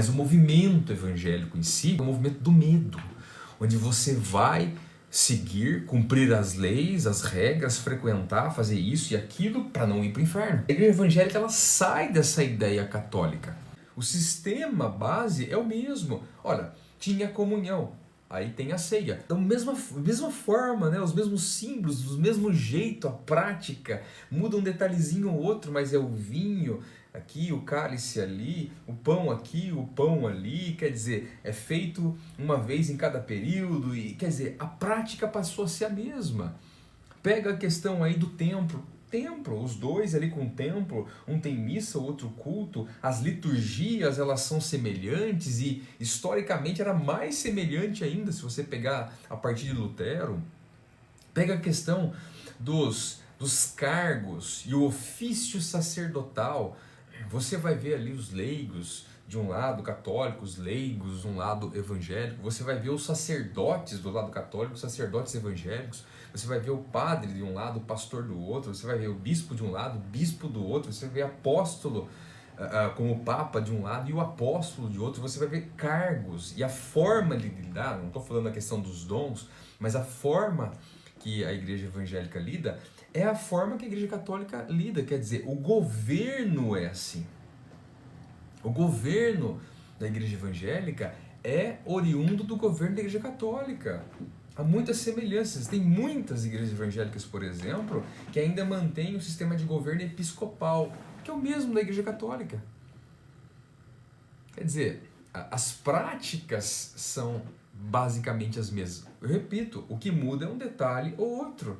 Mas o movimento evangélico em si é o movimento do medo, onde você vai seguir, cumprir as leis, as regras, frequentar, fazer isso e aquilo para não ir para o inferno. A igreja evangélica ela sai dessa ideia católica. O sistema base é o mesmo. Olha, tinha comunhão, aí tem a ceia. Da mesma forma, né? Os mesmos símbolos, do mesmo jeito, a prática. Muda um detalhezinho ou outro, mas é o vinho aqui, o cálice ali, o pão aqui, o pão ali. Quer dizer, é feito uma vez em cada período. E quer dizer, a prática passou a ser a mesma. Pega a questão aí do templo, os dois ali com o templo, um tem missa, o outro culto, as liturgias elas são semelhantes e historicamente era mais semelhante ainda se você pegar a partir de Lutero. Pega a questão dos cargos e o ofício sacerdotal, você vai ver ali os leigos de um lado, católicos, leigos de um lado evangélico, você vai ver os sacerdotes do lado católico, sacerdotes evangélicos, você vai ver o padre de um lado, o pastor do outro, você vai ver o bispo de um lado, o bispo do outro, você vai ver apóstolo como o papa de um lado e o apóstolo de outro, você vai ver cargos e a forma de lidar, não estou falando da questão dos dons, mas a forma que a igreja evangélica lida é a forma que a igreja católica lida, quer dizer, o governo é assim. O governo da igreja evangélica é oriundo do governo da igreja católica. Há muitas semelhanças. Tem muitas igrejas evangélicas, por exemplo, que ainda mantêm o sistema de governo episcopal, que é o mesmo da igreja católica. Quer dizer, as práticas são basicamente as mesmas. Eu repito, o que muda é um detalhe ou outro.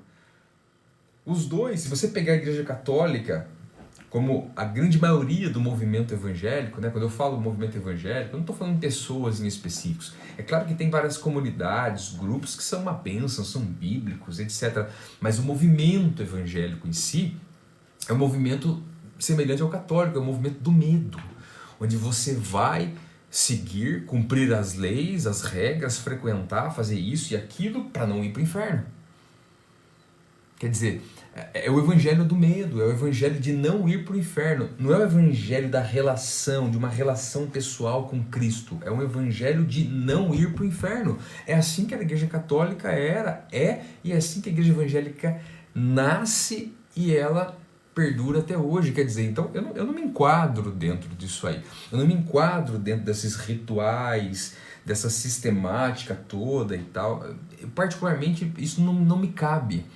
Os dois, se você pegar a igreja católica, como a grande maioria do movimento evangélico, né? Quando eu falo movimento evangélico, eu não estou falando de pessoas em específicos. É claro que tem várias comunidades, grupos que são uma bênção, são bíblicos, etc. Mas o movimento evangélico em si é um movimento semelhante ao católico, é um movimento do medo, onde você vai seguir, cumprir as leis, as regras, frequentar, fazer isso e aquilo para não ir para o inferno. Quer dizer, é o evangelho do medo, é o evangelho de não ir para o inferno. Não é o evangelho da relação, de uma relação pessoal com Cristo. É um evangelho de não ir para o inferno. É assim que a igreja católica e é assim que a igreja evangélica nasce e ela perdura até hoje. Quer dizer, então eu não me enquadro dentro disso aí. Eu não me enquadro dentro desses rituais, dessa sistemática toda e tal. Particularmente, isso não me cabe.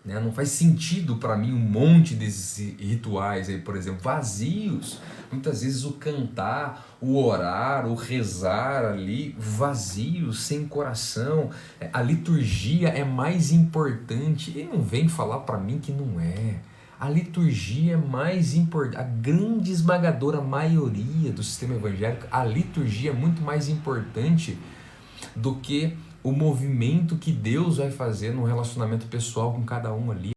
Não faz sentido para mim um monte desses rituais aí, por exemplo, vazios. Muitas vezes o cantar, o orar, o rezar ali, vazios, sem coração. A liturgia é mais importante. E não vem falar para mim que não é. A liturgia é mais importante. A grande esmagadora maioria do sistema evangélico, a liturgia é muito mais importante do que o movimento que Deus vai fazer no relacionamento pessoal com cada um ali.